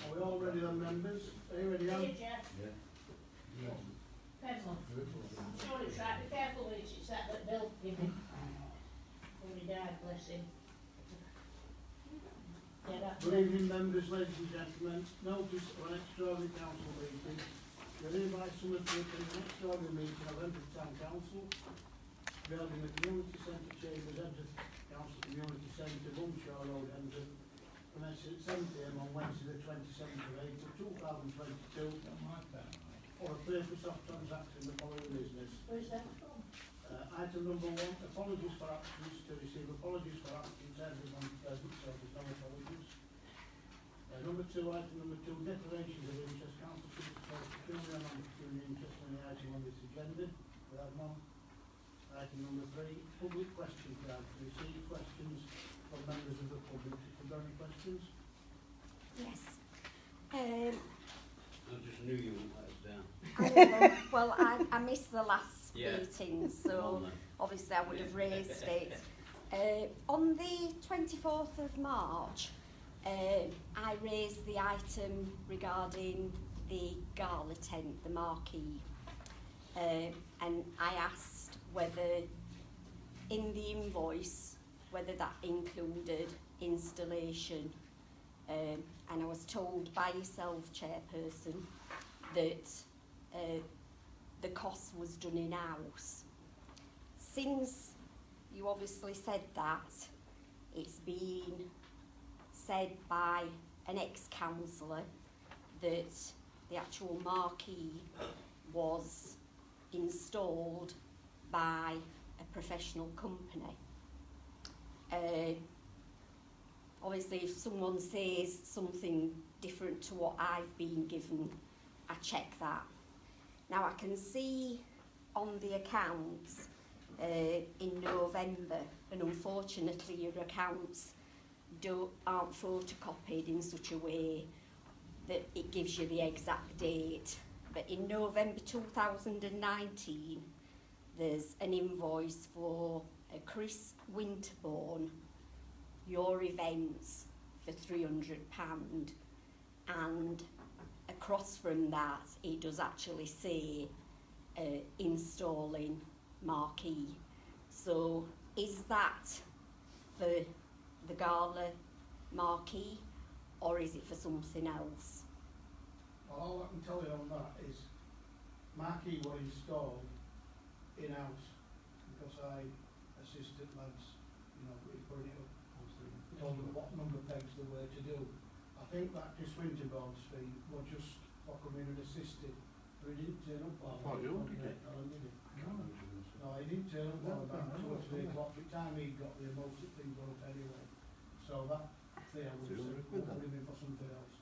Are we all ready then, members? Are you ready, Anne? Yeah. Yeah. Pencil. I'm sure it's right. Be careful with it. It's that Bill gave me. When he died, bless him. Yeah, that's Good evening, members, ladies and gentlemen. Notice of an extraordinary council meeting. You're hereby summoned to attend an extraordinary meeting of Hemsworth Town Council, held in the Community Centre Chambers, Hemsworth Council Community Centre, Bumshaw Road, Hemsworth, commencing at 7 p.m. on Wednesday the 27th of April 2022, for a purpose of transacting the following business. Where's that from? Item number 1, apologies for absence, to receive apologies for absence, everyone present, so there's no apologies. Number 2, item number 2, declarations of interest, council to disclose pecuniary and non-pecuniary interest on the item on this agenda. We have none. Item number 3, public question time, to receive questions from members of the public. If there are any questions? Yes. I just knew you wouldn't let us down. Well, I missed the last Yeah. meeting, so obviously I would have raised it. On the 24th of March, I raised the item regarding the gala tent, the marquee, and I asked whether in the invoice, whether that included installation, and I was told by yourself, Chairperson, that the cost was done in-house. Since you obviously said that, it's been said by an ex-councillor that the actual marquee was installed by a professional company. Obviously, if someone says something different to what I've been given, I check that. Now I can see on the accounts in November, and unfortunately your accounts aren't photocopied in such a way that it gives you the exact date. But in November 2019, there's an invoice for a Chris Winterbourne, your events, for £300, and across from that it does actually say installing marquee. So is that for the gala marquee or is it for something else? Well, all I can tell you on that is marquee were installed in-house because I assisted lads, with putting it up, told them what number pegs there were to do. I think that Chris Winterbourne's fee was just for coming and assisted, but he didn't turn up while did he? No, he didn't turn up while about 2 or 3 o'clock. By the time he got there, most of the things were up anyway. So that fee I would say would have been for something else.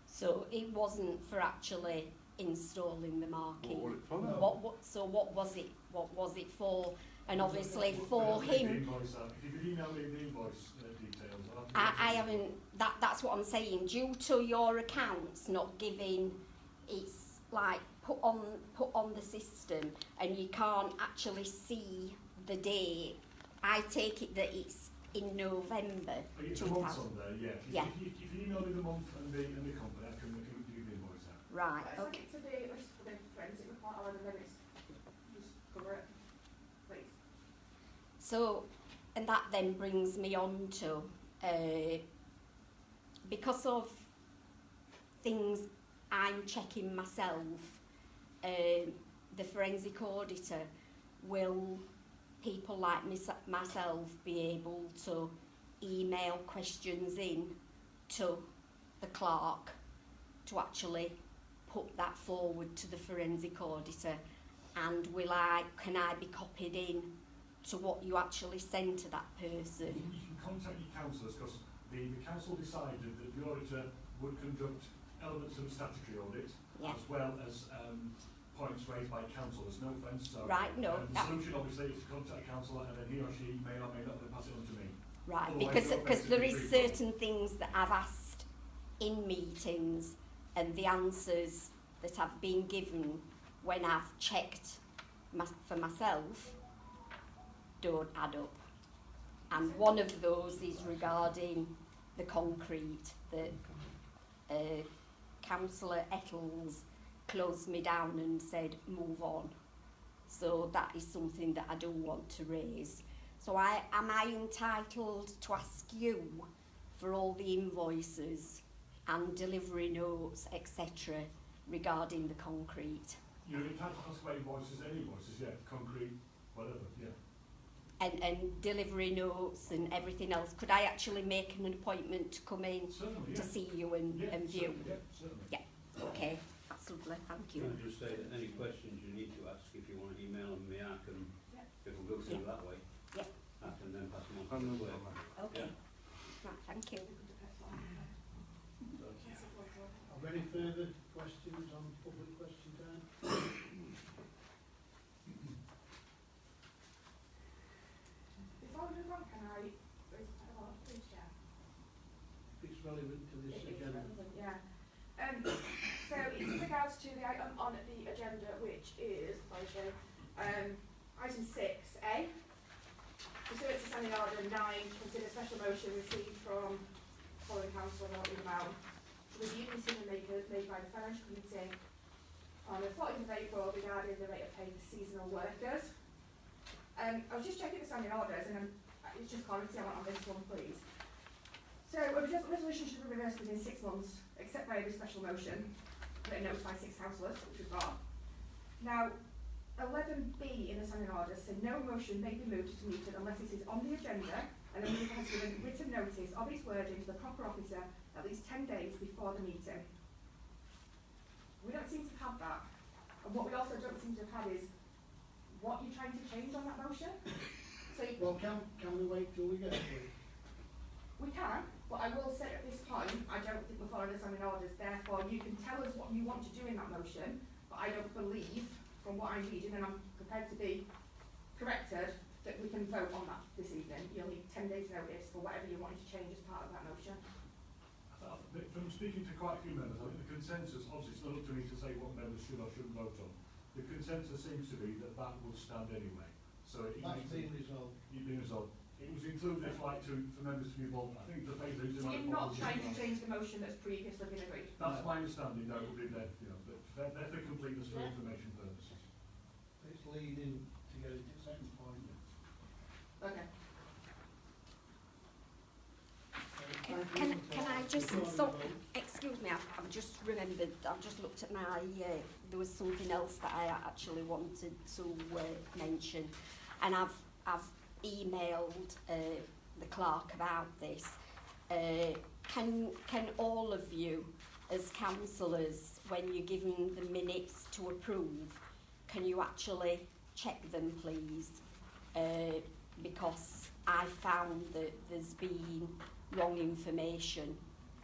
So it wasn't for actually installing the marquee. What was it for? No. What was it? What was it for? And obviously for him, If you could email me the invoice details. I haven't. That's what I'm saying. Due to your accounts not giving, it's like put on the system, and you can't actually see the date. I take it that it's in November. It's a month on there, yeah. Yeah. If you email me the month and the company, I can give the invoice out. Right. Let's Okay. send it to the list for the forensic report, and then it's just cover it, please. So, and that then brings me on to, because of things I'm checking myself, the forensic auditor, will people like myself be able to email questions in to the clerk to actually put that forward to the forensic auditor, and can I be copied in to what you actually send to that person? You can contact your councillors because the council decided that the auditor would conduct elements of statutory audit as well as points raised by councillors. No offence. So, right, no. The solution obviously is to contact a councillor and then he or she may or may not pass it on to me. Right, Otherwise, because there is certain things that I've asked in meetings and the answers that have been given when I've checked for myself don't add up. And one of those is regarding the concrete, that Councillor Eccles closed me down and said move on. So that is something that I do want to raise. So am I entitled to ask you for all the invoices and delivery notes, etc., regarding the concrete? You're entitled to ask about invoices, any invoices, yeah, concrete, whatever, yeah. And delivery notes and everything else. Could I actually make an appointment to come in Certainly, to yeah. see you and view? Certainly, yeah, certainly. Yeah, okay, that's lovely, thank you. Can I just say that any questions you need to ask, if you want to email them me, I can, if we go through that way, Yeah. I can then pass them on to the clerk. Okay, right, thank you. Are there any further questions on public question time? Before we move on, can I raise a point, please, Chair? If it's relevant to this It is agenda. relevant, yeah. So it's in regards to the item on the agenda, which is, item 6A. Pursuant to Standing Order 9, consider special motion received from following council and the amount to review decision makers made by the Financial Committee on the 14th of April regarding the rate of pay for seasonal workers. I was just checking the standing orders and it's just commenting on this one, please. So a resolution should be reversed within 6 months, except by a special motion, written notes by 6 councillors, which we've got. Now, 11B in the standing orders said no motion may be moved to meeting unless it is on the agenda and the mover has given written notice of its wording to the proper officer at least 10 days before the meeting. We don't seem to have that. And what we also don't seem to have had is what you're trying to change on that motion. So Well, can we wait till we get to it? we can, but I will say at this point, I don't think we're following the standing orders, therefore you can tell us what you want to do in that motion, but I don't believe, from what I'm reading, and I'm prepared to be corrected, that we can vote on that this evening. You'll need 10 days notice for whatever you wanted to change as part of that motion. From speaking to quite a few members, I think the consensus, obviously it's not up to me to say what members should or shouldn't vote on. The consensus seems to be that that would stand anyway. So it That's needs been resolved. It's been resolved. It was included if like for members to be involved. I think the phase So you're not trying to change the motion that's previously been agreed? That's my understanding, that would be there, you know, but they're for completeness for information purposes. It's leading to get into the second point. Okay. Can I just, excuse me, I've just remembered, I've just looked at my, there was something else that I actually wanted to mention, and I've emailed the clerk about this. Can all of you, as councillors, when you're given the minutes to approve, can you actually check them, please? Because I found that there's been wrong information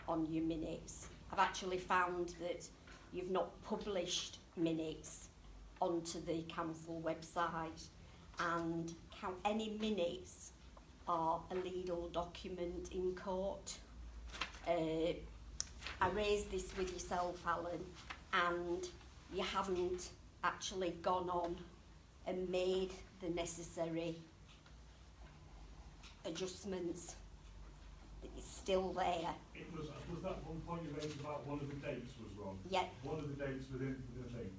on your minutes. I've actually found that you've not published minutes onto the council website, and any minutes are a legal document in court. I raised this with yourself, Alan, and you haven't actually gone on and made the necessary adjustments. It's still there. It was that one point you raised about one of the dates was wrong? Yeah. One of the dates within the thing.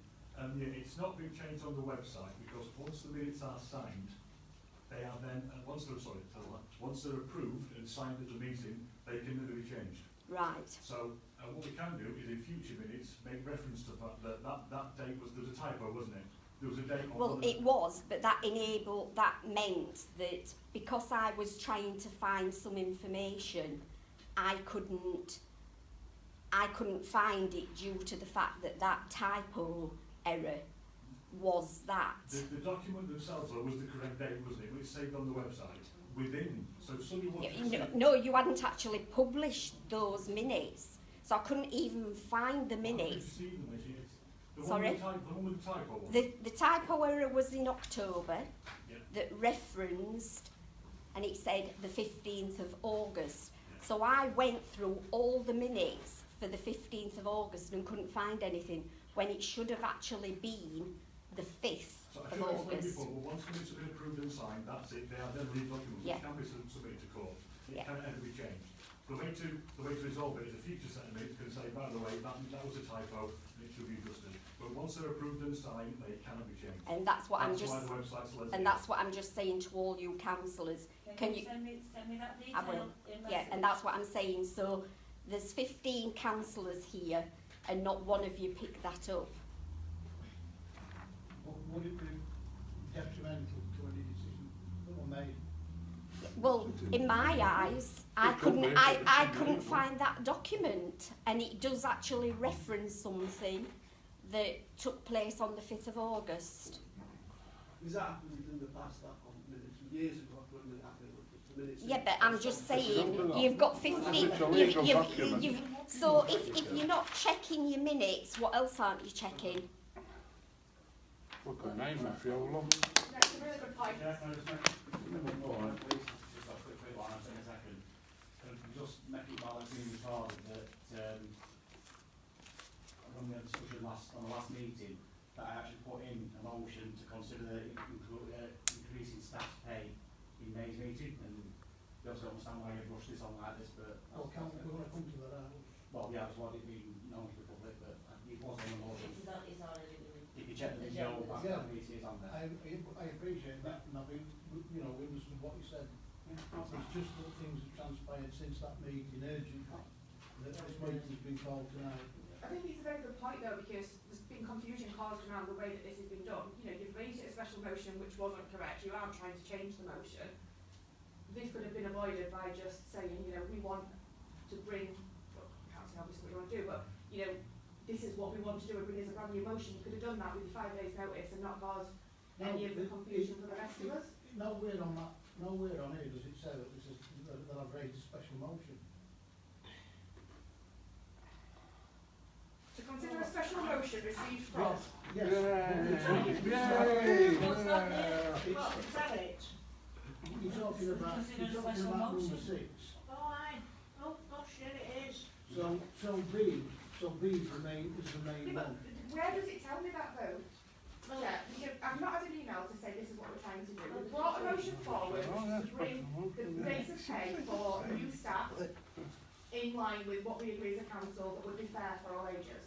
Yeah, it's not been changed on the website because once the minutes are signed, they are then, once they're approved and signed at the meeting, they can never be changed. Right. So what we can do is in future minutes make reference to the fact that that date was, there was a typo, wasn't it? There was a date on Well, it was, but that meant that because I was trying to find some information, I couldn't find it due to the fact that typo error was that. The document themselves though was the correct date, wasn't it? It was saved on the website within. So if somebody wanted to No, you hadn't actually published those minutes, so I couldn't even find the minutes. Sorry? The one with the typo one? The typo error was in October, Yeah. that referenced, and it said the 15th of August. So I went through all the minutes for the 15th of August and couldn't find anything, when it should have actually been the 5th So I of should have explained August. before, but once minutes have been approved and signed, that's it. They are then legal documents. Yeah. It can be submitted to court. It Yeah. can ever be changed. The way to resolve it is a future set of minutes can say, by the way, that was a typo, and it should be adjusted. But once they're approved and signed, they cannot be changed. And that's what That's why the website's lesbian. and that's what I'm just saying to all you councillors. Can you send me that I detail? will. Yeah, and that's what I'm saying. So there's 15 councillors here, and not one of you picked that up. Would it be detrimental to any decision that were made? Well, in my eyes, I couldn't find that document, and it does actually reference something that took place on the 5th of August. Is that happened in the past, that on minutes, years ago, when it happened with the minutes? Yeah, but I'm just saying, you've got 15. So if you're not checking your minutes, what else aren't you checking? Look at name, Matthew, love. That's a really good point. Just make it well being recorded that when we had a discussion on the last meeting, that I actually put in a motion to consider increasing staff pay in May's meeting, and we also understand why you brushed this on like this, but Well, we're going to come to that, aren't we? well, yeah, that's what it being known to the public, but it was on the motion. It's already been. If you check the video back Yeah. on meeting, it's on there. I appreciate that, and I think, you know, we understood what you said. It's just that things have transpired since that meeting, urgent, that this meeting's been called tonight. I think it's a very good point though, because there's been confusion caused around the way that this has been done. You know, you've raised it as a special motion which wasn't correct, you aren't trying to change the motion. This could have been avoided by just saying, you know, we want to bring, well, I can't say obviously what you want to do, but, you know, this is what we want to do and bring as a brand new motion. You could have done that with 5 days notice and not caused any of the confusion for the rest of us. Nowhere on that, nowhere on here does it say that this is, that I've raised a special motion. To consider a special motion received from. Yes. What's that there? What, is that it? You're talking about number 6. Oh, aye. Oh, gosh, yeah, it is. So B is the main Yeah, but one. where does it tell me that though? Yeah, because I've not had an email to say this is what we're trying to do. We brought a motion forward to bring the rates of pay for new staff in line with what we agree as a council that would be fair for all ages.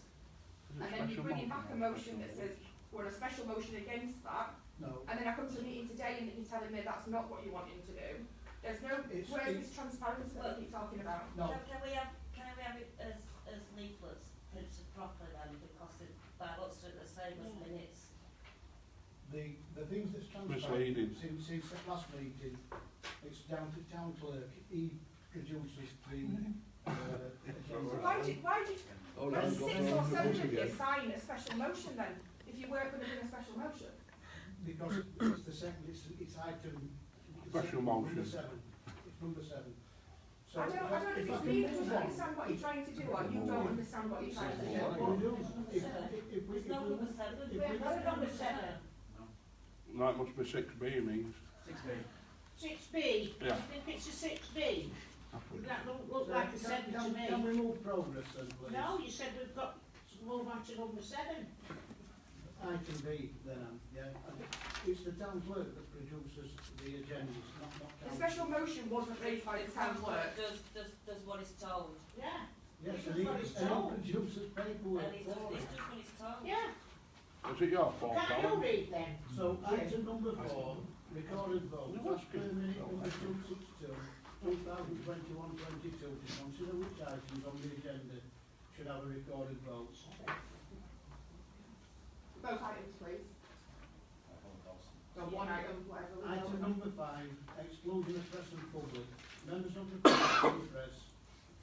And then you're bringing back a motion that says we're a special motion against that, No. and then I come to the meeting today and you're telling me that's not what you want him to do. There's no, where's this transparency that we keep talking about? No. Can we have it as leaflets printed properly then, because that looks the same as minutes. The things that's Misleading. transpired since the last meeting, it's down to town clerk. He produces the agenda. Why did 6 or 7 of you sign a special motion then, if you weren't going to bring a special motion? Because it's the second, it's item. Special number motion. 7. It's number 7. So I don't know if it's me that doesn't understand what you're trying to do, or you don't understand what you're trying to do. There's no number 7. We have got a number 7. That must be 6B means. 6B. 6B. Yeah. I think it's a 6B. That don't look like a 7 to me. Can we move progress then, please? No, you said we've got to move on to number 7. Item B then, yeah. And it's the town clerk that produces the agendas, not The town. special motion wasn't raised by the town clerk. Does what is told. Yeah. Yes, This and is he what it's and told. he produces paperwork And it's for it. just what is told. Yeah. Is it your fault, Can't you Alan? read then? So item number 4, recorded vote, as per minute number 262, 2021-22, to consider which items on the agenda should have a recorded vote. Both items, please. Or one item, whatever. we Item know. number 5, exclusion of press and public. Members of the press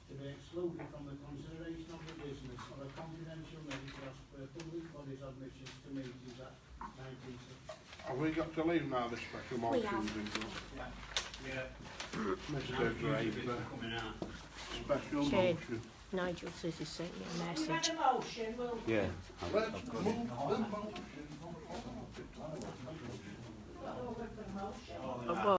to be excluded from the consideration of the business of a confidential nature as per public bodies admissions to meetings at 1960. Have we got to leave now, this special We motion? have. Yeah. Mr. Draper, Coming out. special Chair. motion. Nigel says he sent you a We've message. had a motion, we'll... Yeah. Let's move the motion. Well, we've got a motion. Of what?